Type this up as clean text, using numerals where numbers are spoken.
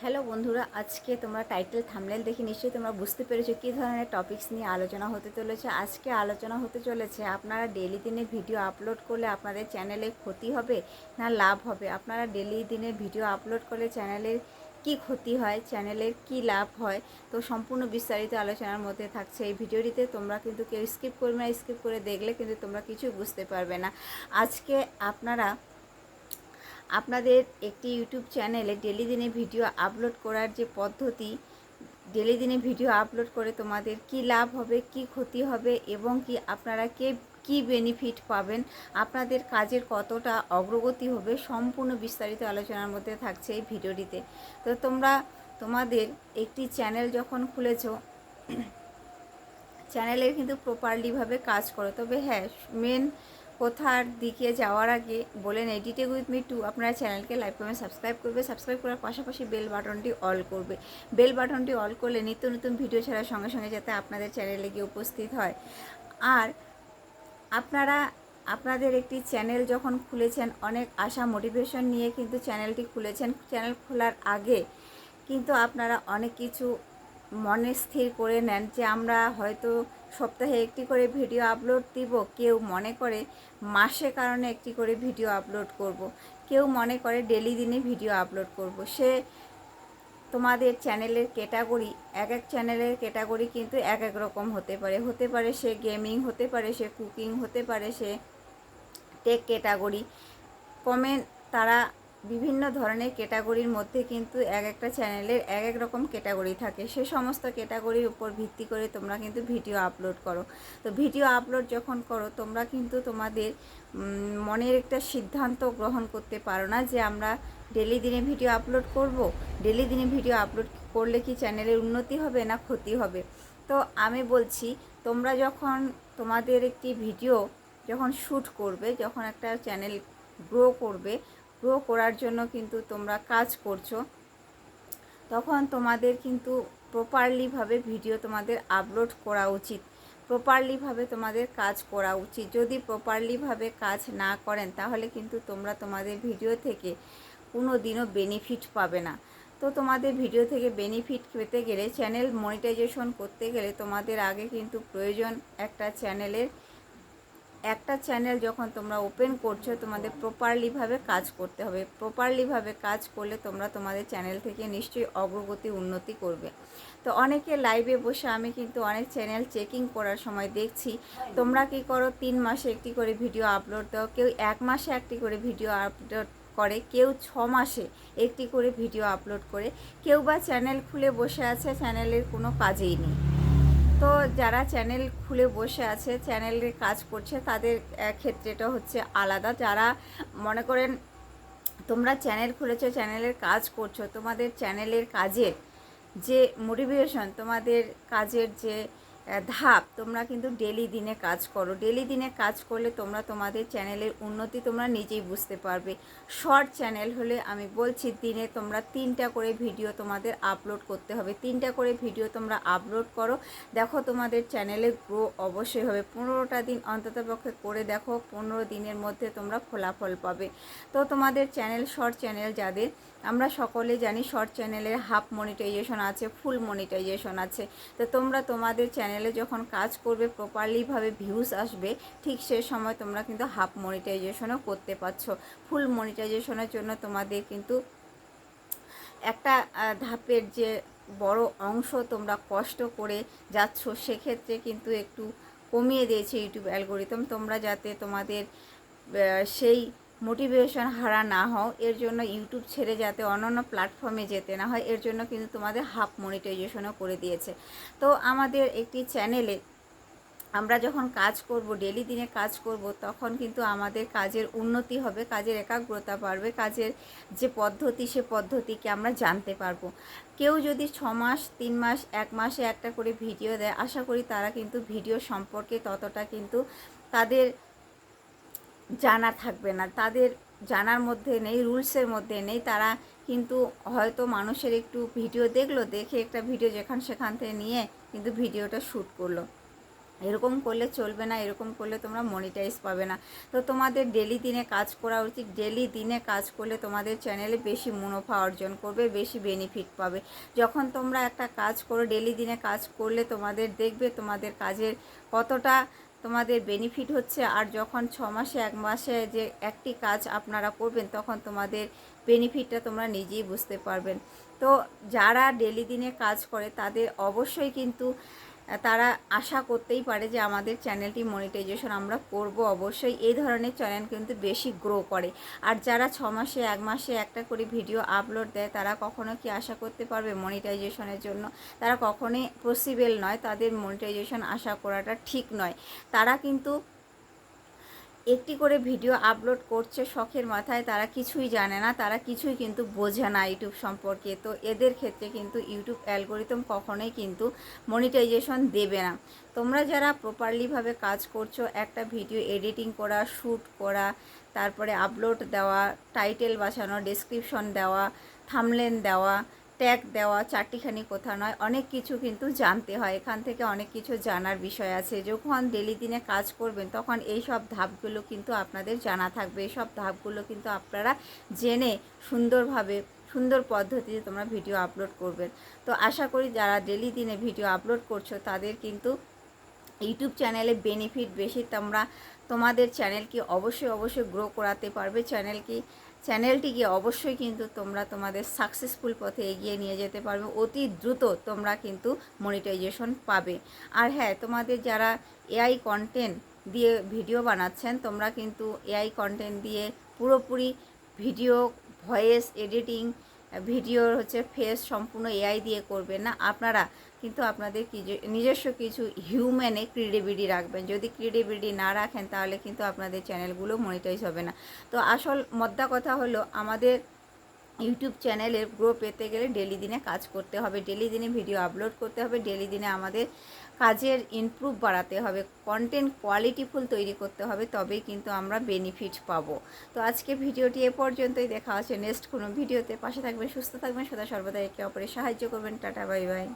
Hello বন্ধুরা, আজকে তোমরা টাইটেল থাম্বনেল দেখে নিশ্চয়ই তোমরা বুঝতে পেরেছো কী ধরনের টপিকস নিয়ে আলোচনা হতে চলেছে। আজকে আলোচনা হতে চলেছে আপনারা ডেলি দিনে ভিডিও আপলোড করলে আপনাদের চ্যানেলে ক্ষতি হবে না লাভ হবে। আপনারা ডেলি দিনে ভিডিও আপলোড করলে চ্যানেলের কি ক্ষতি হয়, চ্যানেলের কি লাভ হয়, তো সম্পূর্ণ বিস্তারিত আলোচনার মধ্যে থাকছে এই ভিডিওটিতে। তোমরা কিন্তু কেউ স্কিপ করবে না, স্কিপ করে দেখলে কিন্তু তোমরা কিছু বুঝতে পারবে না। আজকে আপনাদের একটি ইউটিউব চ্যানেলে ডেলি দিনে ভিডিও আপলোড করার যে পদ্ধতি, ডেলি দিনে ভিডিও আপলোড করে তোমাদের কি লাভ হবে, কি ক্ষতি হবে এবং কি আপনারা কি বেনিফিট পাবেন, আপনাদের কাজের কতটা অগ্রগতি হবে, সম্পূর্ণ বিস্তারিত আলোচনার মধ্যে থাকছে এই ভিডিওটিতে। তো তোমাদের একটি চ্যানেল যখন খুলেছো, চ্যানেলের কিন্তু প্রপারলিভাবে কাজ করো। তবে হ্যাঁ, মেন কোথার দিকে যাওয়ার আগে বলেন এডিটিং উইথ মি টু আপনারা চ্যানেলকে লাইক কমেন্ট সাবস্ক্রাইব করবে, সাবস্ক্রাইব করার পাশাপাশি বেল বাটনটি অল করবে। বেল বাটনটি অল করলে নিত্য নতুন ভিডিও ছাড়ার সঙ্গে সঙ্গে যাতে আপনাদের চ্যানেলে গিয়ে উপস্থিত হয়। আর আপনারা আপনাদের একটি চ্যানেল যখন খুলেছেন, অনেক আশা মোটিভেশন নিয়ে কিন্তু চ্যানেলটি খুলেছেন। চ্যানেল খোলার আগে কিন্তু আপনারা অনেক কিছু মনে স্থির করে নেন যে আমরা হয়তো সপ্তাহে একটি করে ভিডিও আপলোড দিব, কেউ মনে করে মাসে কারণে একটি করে ভিডিও আপলোড করব, কেউ মনে করে ডেলি দিনে ভিডিও আপলোড করব। সে তোমাদের চ্যানেলের ক্যাটাগরি, এক এক চ্যানেলের ক্যাটাগরি কিন্তু এক এক রকম হতে পারে সে গেমিং, হতে পারে সে কুকিং, হতে পারে সে টেক ক্যাটাগরি। কমেন্ট তারা বিভিন্ন ধরনের ক্যাটাগরির মধ্যে কিন্তু এক একটা চ্যানেলের এক এক রকম ক্যাটাগরি থাকে। সে সমস্ত ক্যাটাগরির উপর ভিত্তি করে তোমরা কিন্তু ভিডিও আপলোড করো। তো ভিডিও আপলোড যখন করো তোমরা কিন্তু তোমাদের মনের একটা সিদ্ধান্ত গ্রহণ করতে পারো না যে আমরা ডেলি দিনে ভিডিও আপলোড করব। ডেলি দিনে ভিডিও আপলোড করলে কি চ্যানেলের উন্নতি হবে না ক্ষতি হবে? তো আমি বলছি, তোমরা যখন তোমাদের একটি ভিডিও যখন শ্যুট করবে, যখন একটা চ্যানেল গ্রো করার জন্য কিন্তু তোমরা কাজ করছো, তখন তোমাদের কিন্তু প্রপারলিভাবে ভিডিও তোমাদের আপলোড করা উচিত, প্রপারলিভাবে তোমাদের কাজ করা উচিত। যদি প্রপারলিভাবে কাজ না করেন তাহলে কিন্তু তোমরা তোমাদের ভিডিও থেকে কোনো দিনও বেনিফিট পাবে না। তো তোমাদের ভিডিও থেকে বেনিফিট পেতে গেলে, চ্যানেল মনিটাইজেশন করতে গেলে তোমাদের আগে কিন্তু প্রয়োজন একটা চ্যানেল যখন তোমরা ওপেন করছো তোমাদের প্রপারলিভাবে কাজ করতে হবে। প্রপারলিভাবে কাজ করলে তোমরা তোমাদের চ্যানেল থেকে নিশ্চয়ই অগ্রগতি উন্নতি করবে। তো অনেকে লাইভে বসে, আমি কিন্তু অনেক চ্যানেল চেকিং করার সময় দেখছি তোমরা কি করো, 3 মাসে একটি করে ভিডিও আপলোড দাও, কেউ 1 মাসে একটি করে ভিডিও আপলোড করে, কেউ 6 মাসে একটি করে ভিডিও আপলোড করে, কেউ বা চ্যানেল খুলে বসে আছে, চ্যানেলের কোনো কাজেই নেই। তো যারা চ্যানেল খুলে বসে আছে, চ্যানেলে কাজ করছে, তাদের ক্ষেত্রেটা হচ্ছে আলাদা। যারা মনে করেন তোমরা চ্যানেল খুলেছো, চ্যানেলের কাজ করছো, তোমাদের চ্যানেলের কাজের যে মোটিভেশন, তোমাদের কাজের যে ধাপ, তোমরা কিন্তু ডেলি দিনে কাজ করো। ডেলি দিনে কাজ করলে তোমরা তোমাদের চ্যানেলের উন্নতি তোমরা নিজেই বুঝতে পারবে। শর্ট চ্যানেল হলে আমি বলছি দিনে তোমরা 3টা করে ভিডিও তোমাদের আপলোড করতে হবে। 3টা করে ভিডিও তোমরা আপলোড করো, দেখো তোমাদের চ্যানেলে গ্রো অবশ্যই হবে। 15টা দিন অন্ততপক্ষে করে দেখো, 15 দিনের মধ্যে তোমরা ফলাফল পাবে। তো তোমাদের চ্যানেল, শর্ট চ্যানেল যাদের, আমরা সকলে জানি শর্ট চ্যানেলের হাফ মনিটাইজেশন আছে, ফুল মনিটাইজেশন আছে। তো তোমরা তোমাদের চ্যানেলে যখন কাজ করবে, প্রপারলিভাবে ভিউজ আসবে, ঠিক সেই সময় তোমরা কিন্তু হাফ মনিটাইজেশনও করতে পারছো। ফুল মনিটাইজেশনের জন্য তোমাদের কিন্তু একটা ধাপের যে বড় অংশ তোমরা কষ্ট করে যাচ্ছ, সেক্ষেত্রে কিন্তু একটু কমিয়ে দিয়েছে ইউটিউব অ্যালগোরিদম। তোমরা যাতে তোমাদের সেই মোটিভেশন হারা না হও, এর জন্য ইউটিউব ছেড়ে যাতে অন্যান্য প্ল্যাটফর্মে যেতে না হয়, এর জন্য কিন্তু তোমাদের হাফ মনিটাইজেশনও করে দিয়েছে। তো আমাদের একটি চ্যানেলে আমরা যখন কাজ করব, ডেলি দিনে কাজ করব, তখন কিন্তু আমাদের কাজের উন্নতি হবে, কাজের একাগ্রতা বাড়বে, কাজের যে পদ্ধতি সে পদ্ধতিকে আমরা জানতে পারবো। কেউ যদি 6 মাস, 3 মাস, 1 মাসে একটা করে ভিডিও দেয়, আশা করি তারা কিন্তু ভিডিও সম্পর্কে ততটা কিন্তু তাদের জানা থাকবে না, তাদের জানার মধ্যে নেই, রুলসের মধ্যে নেই। তারা কিন্তু হয়তো মানুষের একটু ভিডিও দেখলো, দেখে একটা ভিডিও যেখান সেখান থেকে নিয়ে কিন্তু ভিডিওটা শ্যুট করলো। এরকম করলে চলবে না, এরকম করলে তোমরা মনিটাইজ পাবে না। তো তোমাদের ডেলি দিনে কাজ করা উচিত। ডেলি দিনে কাজ করলে তোমাদের চ্যানেলে বেশি মুনাফা অর্জন করবে, বেশি বেনিফিট পাবে। যখন তোমরা একটা কাজ করো, ডেলি দিনে কাজ করলে তোমাদের দেখবে তোমাদের কাজের কতটা তোমাদের বেনিফিট হচ্ছে। আর যখন 6 মাসে 1 মাসে যে একটি কাজ আপনারা করবেন, তখন তোমাদের বেনিফিটটা তোমরা নিজেই বুঝতে পারবেন। তো যারা ডেলি দিনে কাজ করে তাদের অবশ্যই কিন্তু তারা আশা করতেই পারে যে আমাদের চ্যানেলটি মনিটাইজেশন আমরা করব। অবশ্যই এই ধরনের চ্যানেল কিন্তু বেশি গ্রো করে। আর যারা 6 মাসে 1 মাসে একটা করে ভিডিও আপলোড দেয়, তারা কখনো কি আশা করতে পারবে মনিটাইজেশনের জন্য? তারা কখনোই পসিবল নয়, তাদের মনিটাইজেশন আশা করাটা ঠিক নয়। তারা কিন্তু একটি করে ভিডিও আপলোড করছে শখের মাথায়, তারা কিছুই জানে না, তারা কিছুই কিন্তু বোঝে না ইউটিউব সম্পর্কে। তো এদের ক্ষেত্রে কিন্তু ইউটিউব অ্যালগোরিদম কখনোই কিন্তু মনিটাইজেশন দেবে না। তোমরা যারা প্রপারলিভাবে কাজ করছো, একটা ভিডিও এডিটিং করা, শ্যুট করা, তারপরে আপলোড দেওয়া, টাইটেল বাছানো, ডেসক্রিপশন দেওয়া, থাম্বনেল দেওয়া, ট্যাগ দেওয়া, চারটিখানি কথা নয়, অনেক কিছু কিন্তু জানতে হয়। এখান থেকে অনেক কিছু জানার বিষয় আছে। যখন ডেলি দিনে কাজ করবেন, তখন এই সব ধাপগুলো কিন্তু আপনাদের জানা থাকবে। এই সব ধাপগুলো কিন্তু আপনারা জেনে সুন্দরভাবে, সুন্দর পদ্ধতিতে তোমরা ভিডিও আপলোড করবেন। তো আশা করি যারা ডেলি দিনে ভিডিও আপলোড করছো, তাদের কিন্তু ইউটিউব চ্যানেলে বেনিফিট বেশি। তোমরা তোমাদের চ্যানেলকে অবশ্যই গ্রো করাতে পারবে। চ্যানেলটিকে অবশ্যই কিন্তু তোমরা তোমাদের সাকসেসফুল পথে এগিয়ে নিয়ে যেতে পারবে। অতি দ্রুত তোমরা কিন্তু মনিটাইজেশন পাবে। আর হ্যাঁ, তোমাদের যারা এআই কন্টেন্ট দিয়ে ভিডিও বানাচ্ছেন, তোমরা কিন্তু এআই কন্টেন্ট দিয়ে পুরোপুরি ভিডিও, ভয়েস এডিটিং, ভিডিওর ফেস সম্পূর্ণ এআই দিয়ে করবে না। আপনারা কিন্তু আপনাদের নিজস্ব কিছু হিউম্যানে ক্রিয়েটিভিটি রাখবেন। যদি ক্রিয়েটিভিটি না রাখেন, তাহলে কিন্তু আপনাদের চ্যানেলগুলো মনিটাইজ হবে না। তো আসল মোদ্দা কথা হলো, আমাদের ইউটিউব চ্যানেলের গ্রো পেতে গেলে ডেলি দিনে কাজ করতে হবে, ডেলি দিনে ভিডিও আপলোড করতে হবে, ডেলি দিনে আমাদের কাজের ইমপ্রুভ বাড়াতে হবে, কন্টেন্ট কোয়ালিটিফুল তৈরি করতে হবে, তবেই কিন্তু আমরা বেনিফিট পাবো। তো আজকে ভিডিওটি এ পর্যন্তই। দেখা হচ্ছে নেক্সট কোনো ভিডিওতে। পাশে থাকবেন, সুস্থ থাকবেন, সদা সর্বদা একে অপরের সাহায্য করবেন। Tata, bye bye.